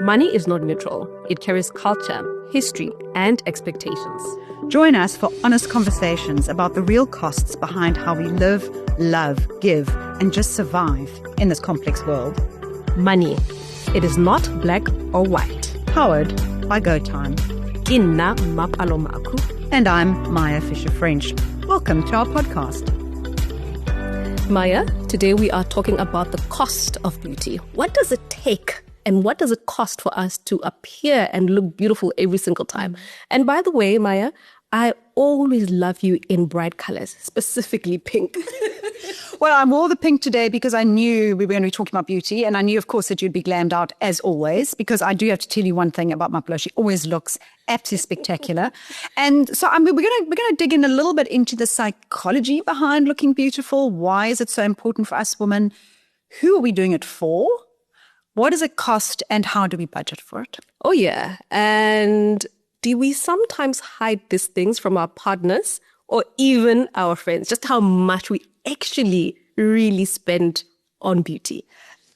Money is not neutral. It carries culture, history, and expectations. Join us for honest conversations about the real costs behind how we live, love, give, and just survive in this complex world. Money. It is not black or white. Powered by GoTyme. Kinna Mapalomaku. And I'm Maya Fisher-French. Welcome to our podcast. Maya, today we are talking about the cost of beauty. What does it take? And what does it cost for us to appear and look beautiful every single time? And by the way, Maya, I always love you in bright colors, specifically pink. Well, I wore the pink today because I knew we were going to be talking about beauty. And I knew, of course, that you'd be glammed out as always, because I do have to tell you one thing about Mapalo. She always looks absolutely spectacular. And so we're going to dig in a little bit into the psychology behind looking beautiful. Why is it so important for us women? Who are we doing it for? What does it cost and how do we budget for it? Oh, yeah. And do we sometimes hide these things from our partners or even our friends? Just how much we actually really spend on beauty.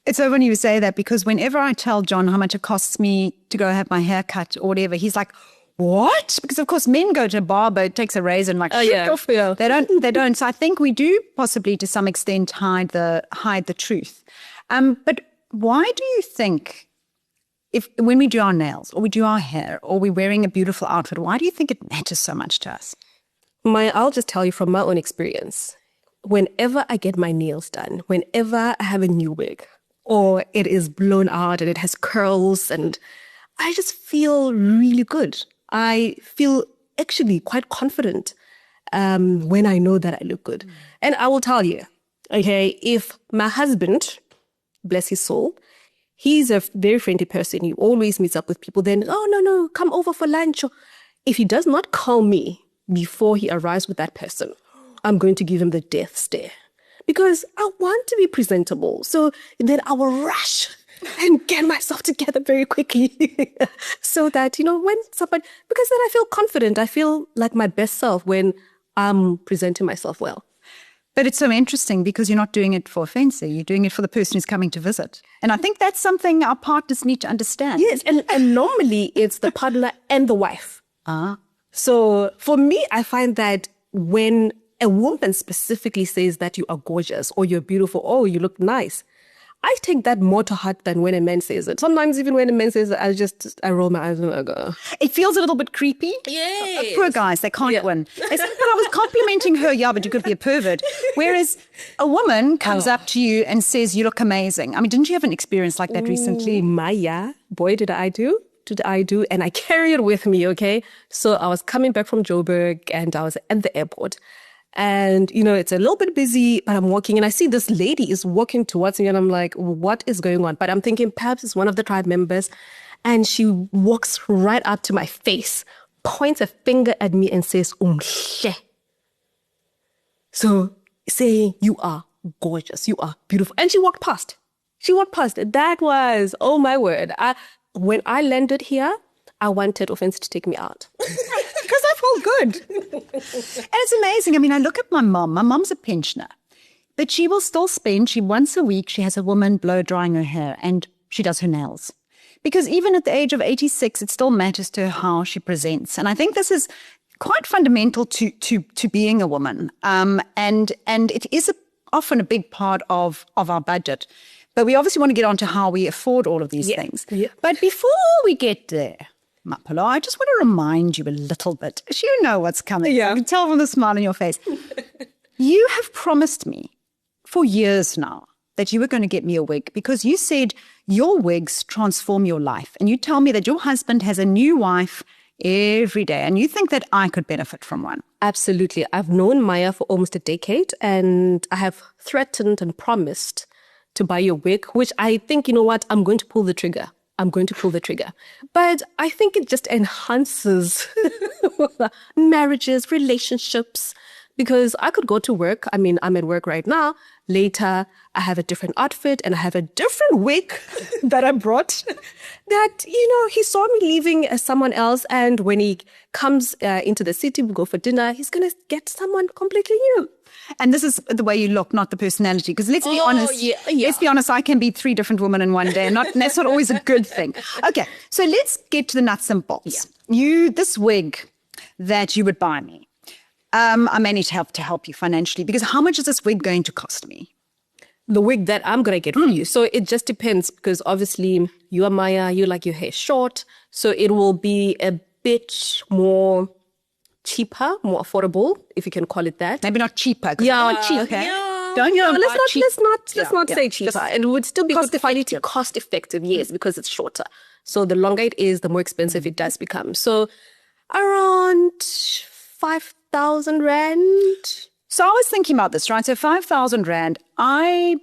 It's so funny you say that because whenever I tell John how much it costs me to go have my hair cut or whatever, he's like, what? Because, of course, men go to a barber, takes a razor and off. Yeah. They don't. So I think we do possibly to some extent hide the truth. But why do you think when we do our nails or we do our hair or we're wearing a beautiful outfit, why do you think it matters so much to us? Maya, I'll just tell you from my own experience. Whenever I get my nails done, whenever I have a new wig or it is blown out and it has curls and I just feel really good. I feel actually quite confident when I know that I look good. And I will tell you, okay, if my husband, bless his soul, he's a very friendly person. He always meets up with people. Then, no, come over for lunch. If he does not call me before he arrives with that person, I'm going to give him the death stare because I want to be presentable. So then I will rush and get myself together very quickly so that, when somebody, because then I feel confident. I feel like my best self when I'm presenting myself well. But it's so interesting because you're not doing it for a fancy. You're doing it for the person who's coming to visit. And I think that's something our partners need to understand. Yes, and normally it's the partner and the wife. So for me, I find that when a woman specifically says that you are gorgeous or you're beautiful or you look nice, I take that more to heart than when a man says it. Sometimes even when a man says it, I roll my eyes and I go. It feels a little bit creepy. Yes. Poor guys, they can't win. They say, but I was complimenting her, but you could be a pervert. Whereas a woman comes up to you and says, you look amazing. I mean, didn't you have an experience like that recently? Maya, boy, did I do. And I carry it with me, okay? So I was coming back from Joburg and I was at the airport. And, it's a little bit busy, but I'm walking and I see this lady is walking towards me and I'm like, what is going on? But I'm thinking perhaps it's one of the tribe members. And she walks right up to my face, points a finger at me and says, Umhle. So saying, you are gorgeous, you are beautiful. And she walked past. That was, oh my word. When I landed here, I wanted Offense to take me out. Because I felt good. And it's amazing. I mean, I look at my mom. My mom's a pensioner. But she will still spend, once a week, she has a woman blow drying her hair and she does her nails. Because even at the age of 86, it still matters to her how she presents. And I think this is quite fundamental to being a woman. And it is often a big part of our budget. But we obviously want to get on to how we afford all of these things. Yeah. But before we get there, Mapalo, I just want to remind you a little bit, as you know what's coming. Yeah. I can tell from the smile on your face. You have promised me for years now that you were going to get me a wig because you said your wigs transform your life. And you tell me that your husband has a new wife every day and you think that I could benefit from one. Absolutely. I've known Maya for almost a decade and I have threatened and promised to buy your wig, which I think, I'm going to pull the trigger. But I think it just enhances marriages, relationships, Because I could go to work. I mean, I'm at work right now. Later, I have a different outfit and I have a different wig that I brought that, he saw me leaving as someone else. And when he comes into the city, we go for dinner, he's going to get someone completely new. And this is the way you look, not the personality. Because let's be honest, let's be honest, I can be 3 different women in one day, and that's not always a good thing. Okay, so let's get to the nuts and bolts. This wig that you would buy me, I may need to help you financially, because how much is this wig going to cost me? The wig that I'm going to get for you. So it just depends, because obviously you are Maya, you like your hair short. So it will be a bit more cheaper, more affordable, if you can call it that. Maybe not cheaper. Yeah, cheap. Okay. Yeah. Let's not say cheaper. It would still be cost effective, yes, because it's shorter. So the longer it is, the more expensive it does become. So around 5,000 Rand. So I was thinking about this, right? So 5,000 Rand, I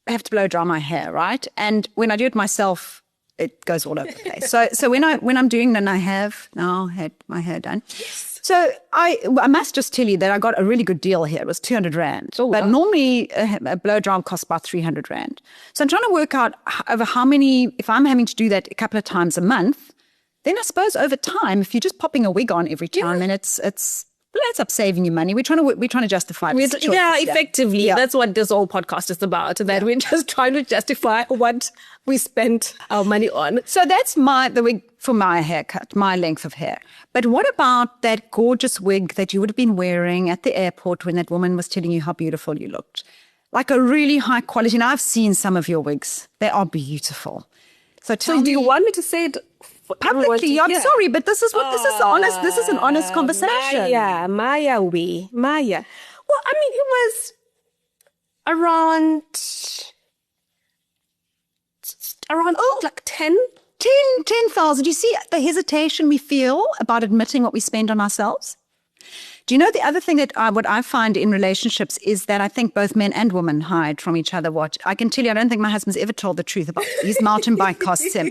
have to blow dry my hair, right? And when I do it myself, it goes all over the place. So when I'm doing, then I have now had my hair done. Yes. So I must just tell you that I got a really good deal here. It was 200 Rand. Oh, but normally a blow dry costs about 300 Rand. So I'm trying to work out over how many, if I'm having to do that a couple of times a month, then I suppose over time, if you're just popping a wig on every time, then it's up saving you money. We're trying to justify it. Effectively. Yeah. That's what this whole podcast is about. That we're just trying to justify what we spent our money on. So that's the wig for my haircut, my length of hair. But what about that gorgeous wig that you would have been wearing at the airport when that woman was telling you how beautiful you looked? Like a really high quality. And I've seen some of your wigs. They are beautiful. So do you want me to say it publicly? I'm sorry, but this is honest. This is an honest conversation. Maya. Well, I mean, it was around like 10,000. You see the hesitation we feel about admitting what we spend on ourselves? Do you know the other thing that what I find in relationships is that I think both men and women hide from each other what I can tell you. I don't think my husband's ever told the truth about his mountain bike costs him.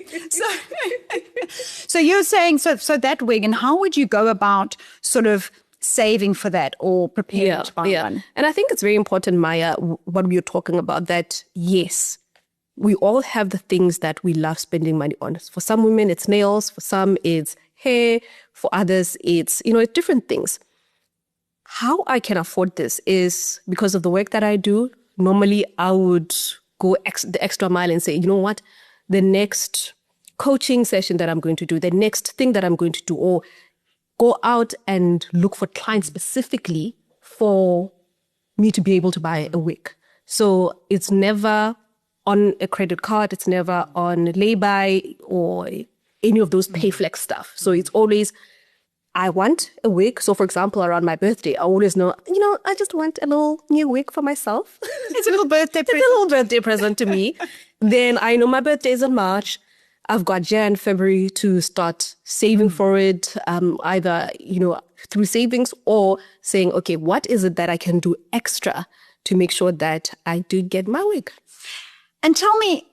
So you're saying so that wig, and how would you go about sort of saving for that or preparing to buy one? And I think it's very important, Maya, what we were talking about, that yes, we all have the things that we love spending money on. For some women, it's nails. For some, it's hair. For others, it's, different things. How I can afford this is because of the work that I do. Normally, I would go the extra mile and say, you know what, the next coaching session that I'm going to do, the next thing that I'm going to do, or go out and look for clients specifically for me to be able to buy a wig. So it's never on a credit card. It's never on lay-by or any of those pay-flex stuff. So it's always, I want a wig. So for example, around my birthday, I always know, I just want a little new wig for myself. It's a little birthday present. It's a little birthday present to me. Then I know my birthday is in March. I've got Jan, February to start saving for it, either, through savings or saying, okay, what is it that I can do extra to make sure that I do get my wig? And tell me,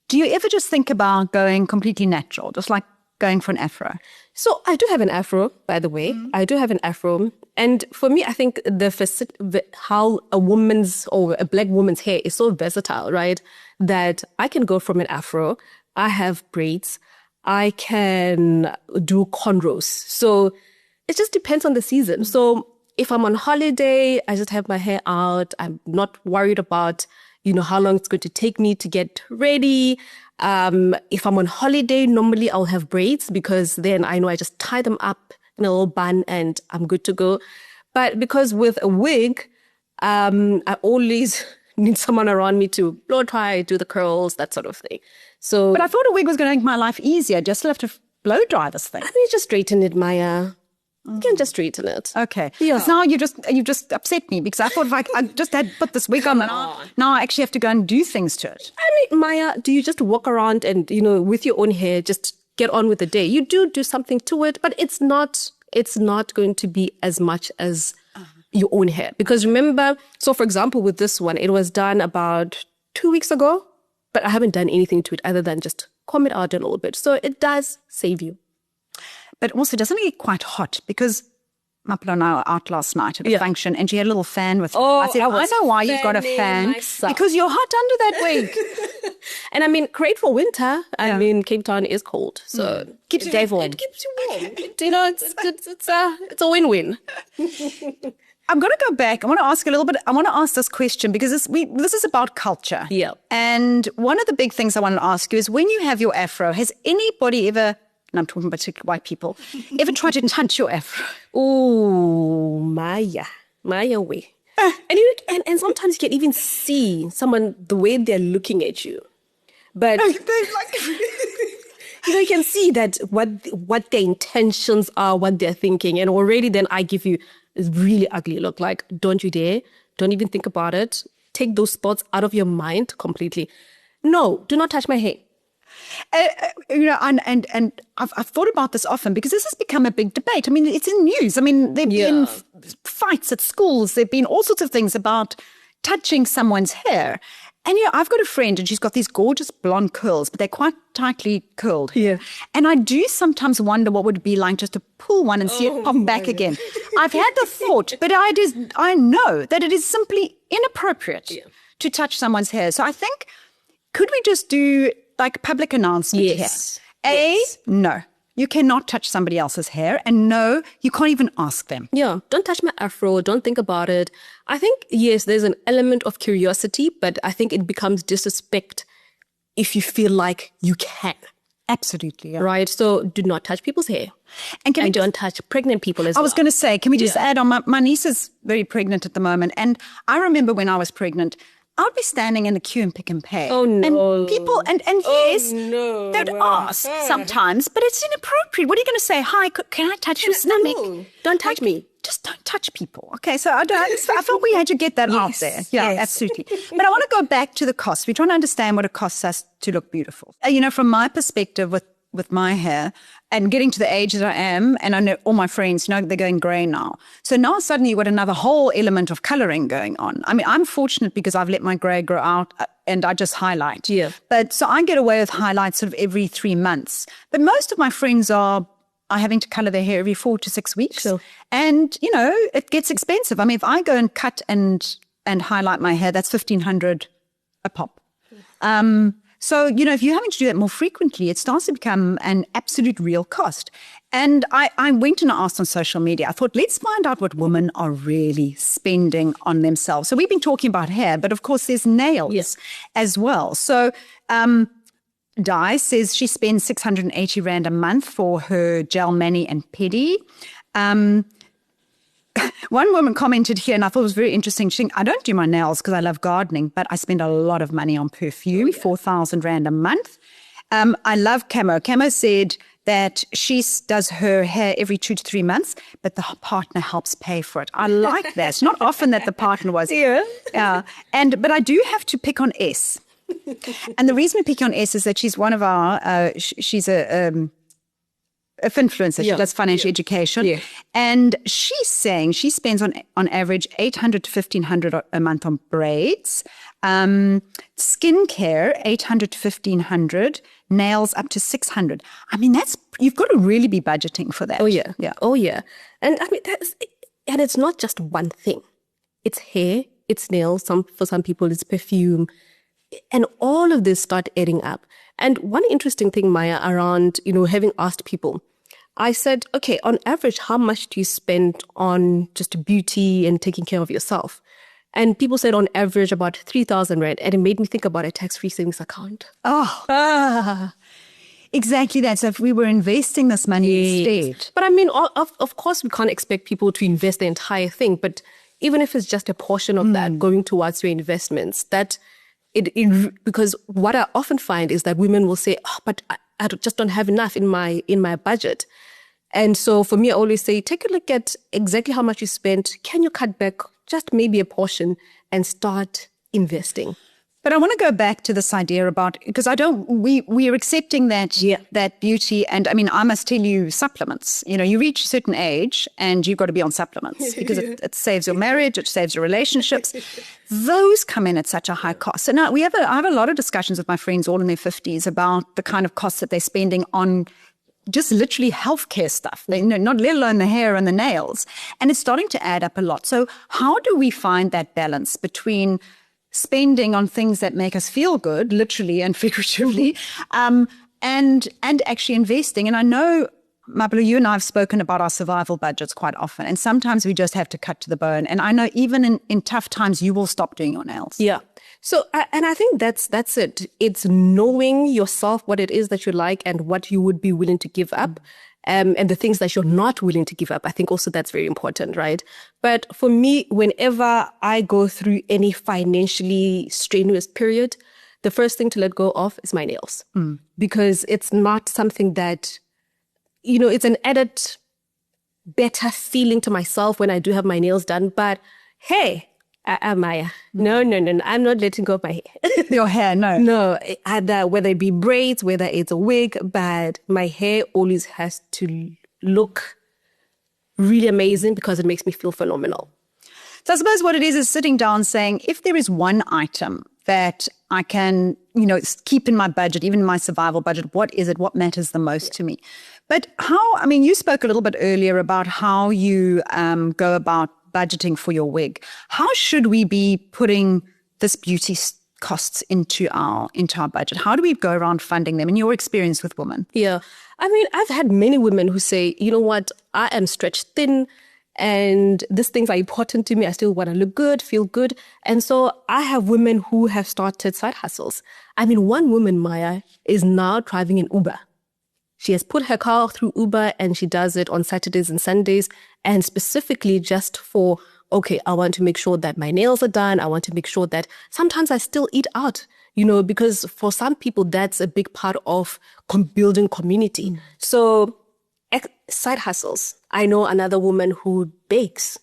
do you ever just think about going completely natural, just like going for an afro? So I do have an afro, by the way. I do have an afro. And for me, I think how a woman's or a black woman's hair is so versatile, right? That I can go from an afro. I have braids. I can do cornrows. So it just depends on the season. So if I'm on holiday, I just have my hair out. I'm not worried about, how long it's going to take me to get ready. If I'm on holiday, normally I'll have braids because then I know I just tie them up in a little bun and I'm good to go. But because with a wig, I always need someone around me to blow dry, do the curls, that sort of thing. So, but I thought a wig was going to make my life easier. Do I still have to blow dry this thing? I mean, just straighten it, Maya. You can just straighten it. Okay. Yeah. So now you just upset me because I thought if I just had put this wig on, now I actually have to go and do things to it. I mean, Maya, do you just walk around and, with your own hair, just get on with the day? You do something to it, but it's not going to be as much as your own hair. Because remember, so for example, with this one, it was done about 2 weeks ago, but I haven't done anything to it other than just comb it out a little bit. So it does save you. But also, doesn't it get quite hot? Because Maplo and I were out last night at a function, and she had a little fan with her. Oh, I said, I know why you've got a fan. Because you're hot under that wig. And I mean, great for winter. I mean, Cape Town is cold, so keeps you warm. It keeps you warm. You know, it's a win-win. I'm going to go back. I want to ask a little bit. I want to ask this question because this is about culture. Yeah. And one of the big things I want to ask you is when you have your afro, has anybody ever, and I'm talking particularly white people, ever tried to touch your afro? Oh, Maya way. And sometimes you can even see someone, the way they're looking at you. But you can see that what their intentions are, what they're thinking. And already then I give you a really ugly look. Like, don't you dare. Don't even think about it. Take those thoughts out of your mind completely. No, do not touch my hair. And I've thought about this often because this has become a big debate. I mean, it's in news. I mean, there have been fights at schools. There have been all sorts of things about touching someone's hair. And, I've got a friend and she's got these gorgeous blonde curls, but they're quite tightly curled. Yeah. And I do sometimes wonder what would it be like just to pull one and see it pop back again. I've had the thought, but I know that it is simply inappropriate to touch someone's hair. So I think, could we just do like public announcement here? No. You cannot touch somebody else's hair. And no, you can't even ask them. Yeah, don't touch my afro. Don't think about it. I think, yes, there's an element of curiosity, but I think it becomes disrespect if you feel like you can. Absolutely. Yeah. Right? So do not touch people's hair. And don't touch pregnant people as well. I was going to say, can we just add on? My niece is very pregnant at the moment. And I remember when I was pregnant, I would be standing in the queue in Pick and Pay. Oh, no. And people, and yes, they'd ask sometimes, but it's inappropriate. What are you going to say? Hi, can I touch your stomach? No, don't touch me. Just don't touch people. Okay, so I felt we had to get that out there. Yeah, absolutely. But I want to go back to the cost. We're trying to understand what it costs us to look beautiful. From my perspective with my hair and getting to the age that I am, and I know all my friends, they're going grey now. So now suddenly you've got another whole element of colouring going on. I mean, I'm fortunate because I've let my grey grow out and I just highlight. Yeah. But so I get away with highlights sort of every 3 months. But most of my friends are having to colour their hair every 4 to 6 weeks. Sure. And, it gets expensive. I mean, if I go and cut and highlight my hair, that's $1,500 a pop. So, if you're having to do that more frequently, it starts to become an absolute real cost. And I went and asked on social media, I thought, let's find out what women are really spending on themselves. So we've been talking about hair, but of course there's nails as well. So Di says she spends 680 Rand a month for her gel mani and pedi. One woman commented here, and I thought it was very interesting. She said, I don't do my nails because I love gardening, but I spend a lot of money on perfume, 4,000 Rand a month. I love Camo. Camo said that she does her hair every 2 to 3 months, but the partner helps pay for it. I like that. It's not often that the partner was. But I do have to pick on S. And the reason we pick on S is that she's one of our, she's a influencer. She does financial education. Yeah. And she's saying she spends on average $800 to $1,500 a month on braids, skincare, $800 to $1,500, nails up to $600. I mean, you've got to really be budgeting for that. Oh, yeah. Oh, yeah. And I mean, and it's not just one thing. It's hair, it's nails. For some people, it's perfume. And all of this start adding up. And one interesting thing, Maya, around, having asked people, I said, okay, on average, how much do you spend on just beauty and taking care of yourself? And people said on average about 3,000 Rand. And it made me think about a tax-free savings account. Exactly that. So if we were investing this money instead. But I mean, of course, we can't expect people to invest the entire thing. But even if it's just a portion of that going towards your investments, because what I often find is that women will say, but I just don't have enough in my budget. And so for me, I always say, take a look at exactly how much you spent. Can you cut back just maybe a portion and start investing? But I want to go back to this idea about, because we are accepting that beauty. And I mean, I must tell you, supplements, you reach a certain age and you've got to be on supplements because it saves your marriage, it saves your relationships. Those come in at such a high cost. So now I have a lot of discussions with my friends all in their 50s about the kind of costs that they're spending on just literally healthcare stuff, not let alone the hair and the nails. And it's starting to add up a lot. So how do we find that balance between spending on things that make us feel good, literally and figuratively, and actually investing? And I know, Mabulu, you and I have spoken about our survival budgets quite often, and sometimes we just have to cut to the bone. And I know even in tough times, you will stop doing your nails. Yeah. So, and I think that's it. It's knowing yourself, what it is that you like and what you would be willing to give up, and the things that you're not willing to give up. I think also that's very important, right? But for me, whenever I go through any financially strenuous period, the first thing to let go of is my nails, because it's not something that, it's an added better feeling to myself when I do have my nails done. But hey, Maya, no, I'm not letting go of my hair. Your hair, no. No, whether it be braids, whether it's a wig, but my hair always has to look really amazing because it makes me feel phenomenal. So I suppose what it is sitting down saying, if there is one item that I can, keep in my budget, even in my survival budget, what is it? What matters the most to me? But you spoke a little bit earlier about how you go about budgeting for your wig. How should we be putting this beauty costs into our budget? How do we go around funding them in your experience with women? Yeah. I've had many women who say, you know what, I am stretched thin and these things are important to me. I still want to look good, feel good. And so I have women who have started side hustles. One woman, Maya, is now driving an Uber. She has put her car through Uber and she does it on Saturdays and Sundays, and specifically just for, okay, I want to make sure that my nails are done. I want to make sure that sometimes I still eat out, because for some people, that's a big part of building community. So side hustles. I know another woman who bakes,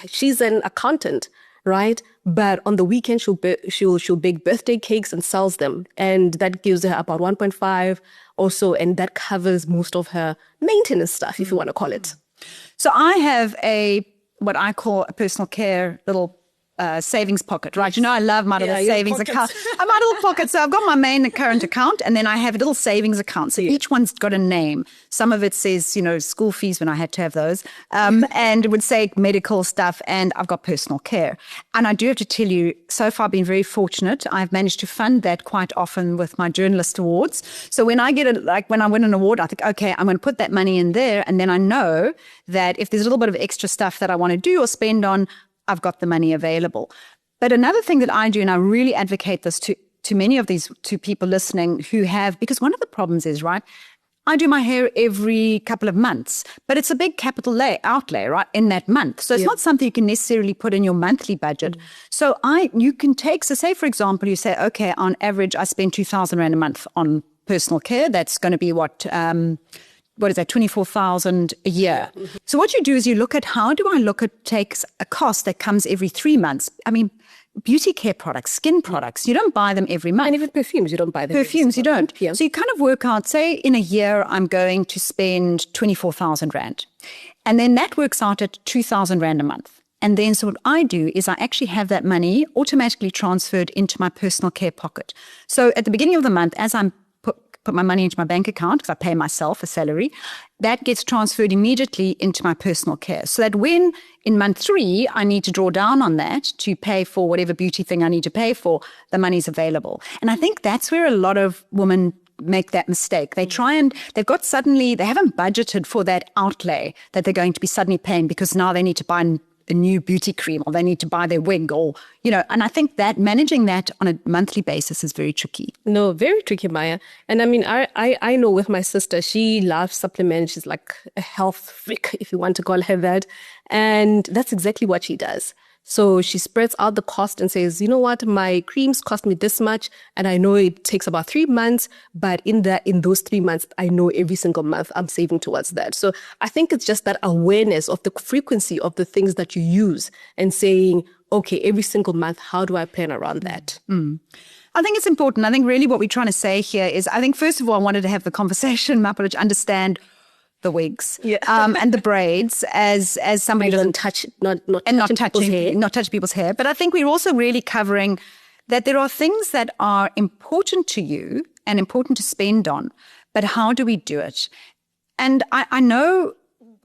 she's an accountant, right? But on the weekend, she'll bake birthday cakes and sells them. And that gives her about 1.5 or so. And that covers most of her maintenance stuff, if you want to call it. So I have what I call a personal care little savings pocket, right? I love my little savings account. My little pocket. So I've got my main current account, and then I have a little savings account. So each one's got a name. Some of it says, school fees when I had to have those, and it would say medical stuff, and I've got personal care. And I do have to tell you, so far I've been very fortunate. I've managed to fund that quite often with my journalist awards. So when I when I win an award, I think, okay, I'm going to put that money in there, and then I know that if there's a little bit of extra stuff that I want to do or spend on, I've got the money available. But another thing that I do, and I really advocate this to many of these to people listening who have, because one of the problems is, right, I do my hair every couple of months, but it's a big capital outlay, right, in that month. So it's not something you can necessarily put in your monthly budget. So you can say, for example, you say, okay, on average, I spend 2,000 Rand a month on personal care. That's going to be what is that, 24,000 a year. So what you do is you look at takes a cost that comes every 3 months. Beauty care products, skin products, you don't buy them every month. And even perfumes, you don't buy them. Perfumes, you don't. Yeah. So you kind of work out, say in a year, I'm going to spend 24,000 Rand. And then that works out at 2,000 Rand a month. And then so what I do is I actually have that money automatically transferred into my personal care pocket. So at the beginning of the month, as I'm put my money into my bank account because I pay myself a salary, that gets transferred immediately into my personal care. So that when in month 3, I need to draw down on that to pay for whatever beauty thing I need to pay for, the money's available. And I think that's where a lot of women make that mistake. They haven't budgeted for that outlay that they're going to be suddenly paying because now they need to buy a new beauty cream or they need to buy their wig or, and I think that managing that on a monthly basis is very tricky. No, very tricky, Maya. And I know with my sister, she loves supplements. She's like a health freak, if you want to call her that. And that's exactly what she does. So she spreads out the cost and says, you know what, my creams cost me this much. And I know it takes about 3 months, but in those 3 months, I know every single month I'm saving towards that. So I think it's just that awareness of the frequency of the things that you use and saying, okay, every single month, how do I plan around that? I think it's important. I think really what we're trying to say here is, I think first of all, I wanted to have the conversation, Mapolo, to understand the wigs and the braids as somebody who doesn't touch, not touch people's hair. But I think we're also really covering that there are things that are important to you and important to spend on, but how do we do it? And I know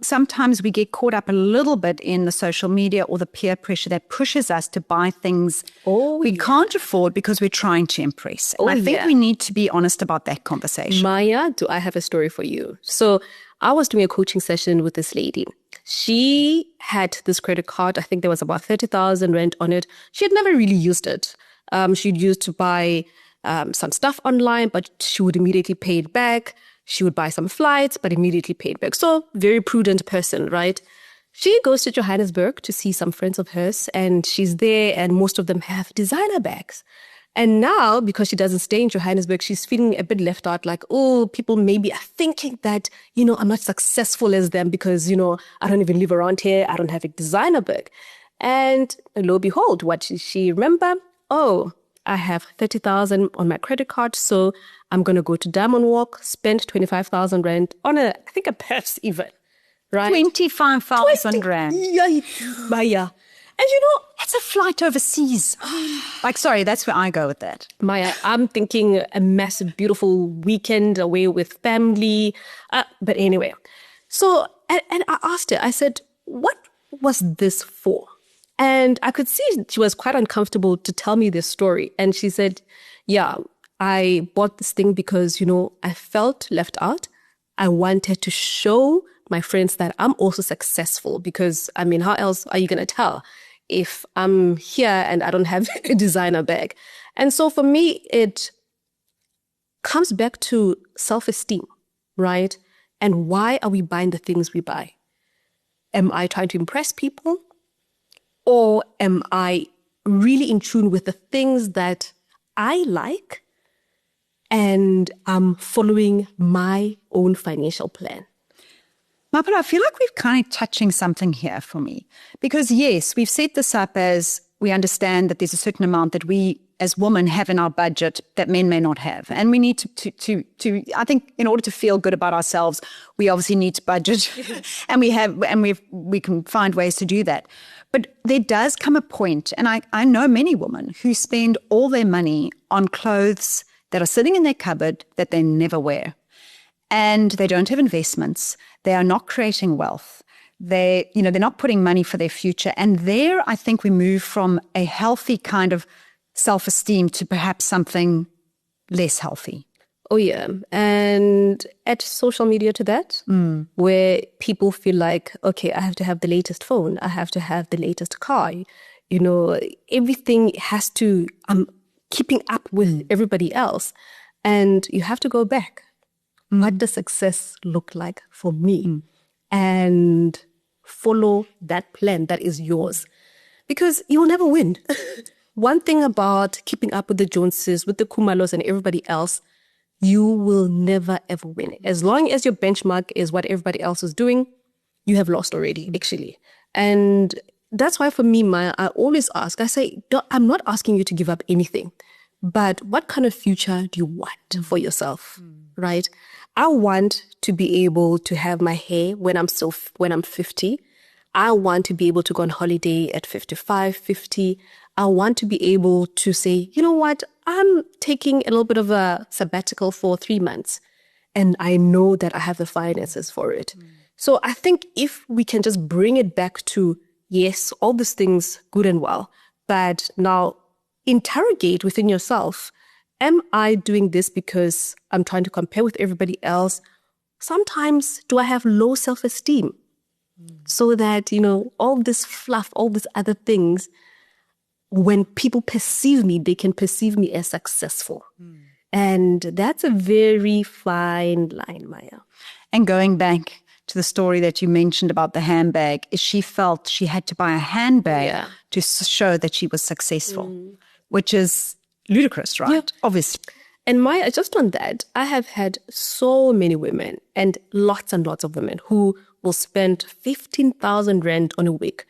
sometimes we get caught up a little bit in the social media or the peer pressure that pushes us to buy things we can't afford because we're trying to impress. And I think we need to be honest about that conversation. Maya, do I have a story for you? So I was doing a coaching session with this lady. She had this credit card. I think there was about 30,000 rand on it. She had never really used it. She'd used to buy some stuff online, but she would immediately pay it back. She would buy some flights, but immediately pay it back. So very prudent person, right? She goes to Johannesburg to see some friends of hers, and she's there, and most of them have designer bags. And now, because she doesn't stay in Johannesburg, she's feeling a bit left out, like, oh, people maybe are thinking that, I'm not successful as them because, I don't even live around here. I don't have a designer bag. And lo and behold, what did she remember? Oh, I have 30,000 on my credit card, so I'm going to go to Diamond Walk, spend 25,000 rand on a purse even, right? 25,000 rand. Yeah, Maya. And that's a flight overseas. Sorry, that's where I go with that. Maya, I'm thinking a massive, beautiful weekend away with family. But anyway, so, and I asked her, I said, what was this for? And I could see she was quite uncomfortable to tell me this story. And she said, yeah, I bought this thing because, I felt left out. I wanted to show my friends that I'm also successful because, how else are you going to tell if I'm here and I don't have a designer bag? And so for me, it comes back to self-esteem, right? And why are we buying the things we buy? Am I trying to impress people? Or am I really in tune with the things that I like and I'm following my own financial plan? Mapula, I feel like we're kind of touching something here for me. Because yes, we've set this up as we understand that there's a certain amount that we as women have in our budget that men may not have. And we need to I think in order to feel good about ourselves, we obviously need to budget and we can find ways to do that. But there does come a point, and I know many women who spend all their money on clothes that are sitting in their cupboard that they never wear. And they don't have investments. They are not creating wealth. They're not putting money for their future. And there, I think we move from a healthy kind of self-esteem to perhaps something less healthy. Oh, yeah. And add social media to that, where people feel like, okay, I have to have the latest phone. I have to have the latest car. Everything has to, I'm keeping up with everybody else. And you have to go back. What does success look like for me? And follow that plan that is yours. Because you will never win. One thing about keeping up with the Joneses, with the Kumalos and everybody else, you will never ever win. As long as your benchmark is what everybody else is doing, you have lost already, actually. And that's why for me, Maya, I always ask, I say, I'm not asking you to give up anything, but what kind of future do you want for yourself, right? I want to be able to have my hair when I'm 50. I want to be able to go on holiday at 55, 50. I want to be able to say, you know what, I'm taking a little bit of a sabbatical for 3 months and I know that I have the finances for it. So I think if we can just bring it back to, yes, all these things good and well, but now interrogate within yourself, am I doing this because I'm trying to compare with everybody else? Sometimes do I have low self-esteem? So that, all this fluff, all these other things, when people perceive me, they can perceive me as successful. And that's a very fine line, Maya. And going back to the story that you mentioned about the handbag, is she felt she had to buy a handbag to show that she was successful, which is ludicrous, right? Yeah. Obviously. And Maya, just on that, I have had so many women and lots of women who will spend 15,000 rand on a wig.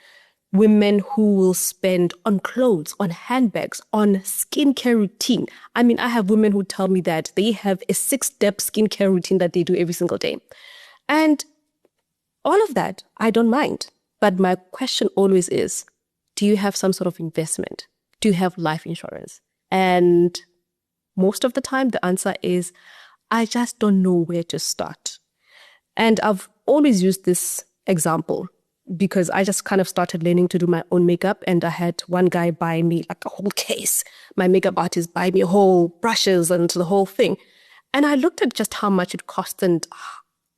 Women who will spend on clothes, on handbags, on skincare routine. I have women who tell me that they have a 6-step skincare routine that they do every single day. And all of that, I don't mind. But my question always is, do you have some sort of investment? Do you have life insurance? And most of the time, the answer is, I just don't know where to start. And I've always used this example because I just kind of started learning to do my own makeup, and I had one guy buy me like a whole case. My makeup artist buy me whole brushes and the whole thing. And I looked at just how much it cost and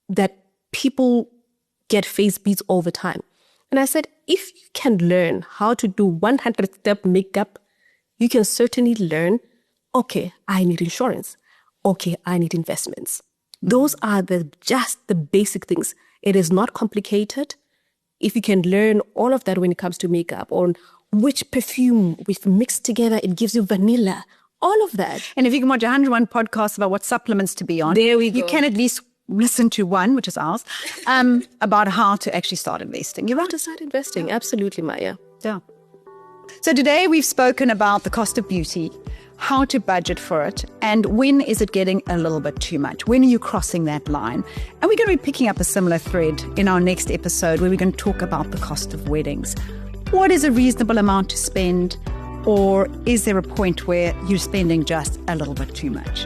that people get face beads all the time. And I said, if you can learn how to do 100-step makeup, you can certainly learn, okay, I need insurance. Okay, I need investments. Those are just the basic things. It is not complicated. If you can learn all of that when it comes to makeup, or which perfume we've mixed together, it gives you vanilla, all of that. And if you can watch 101 podcasts about what supplements to be on, there we go. You can at least listen to one, which is ours, about how to actually start investing. You're right. To start investing, absolutely, Maya. Yeah. So today we've spoken about the cost of beauty, how to budget for it, and when is it getting a little bit too much? When are you crossing that line? And we're going to be picking up a similar thread in our next episode where we're going to talk about the cost of weddings. What is a reasonable amount to spend, or is there a point where you're spending just a little bit too much?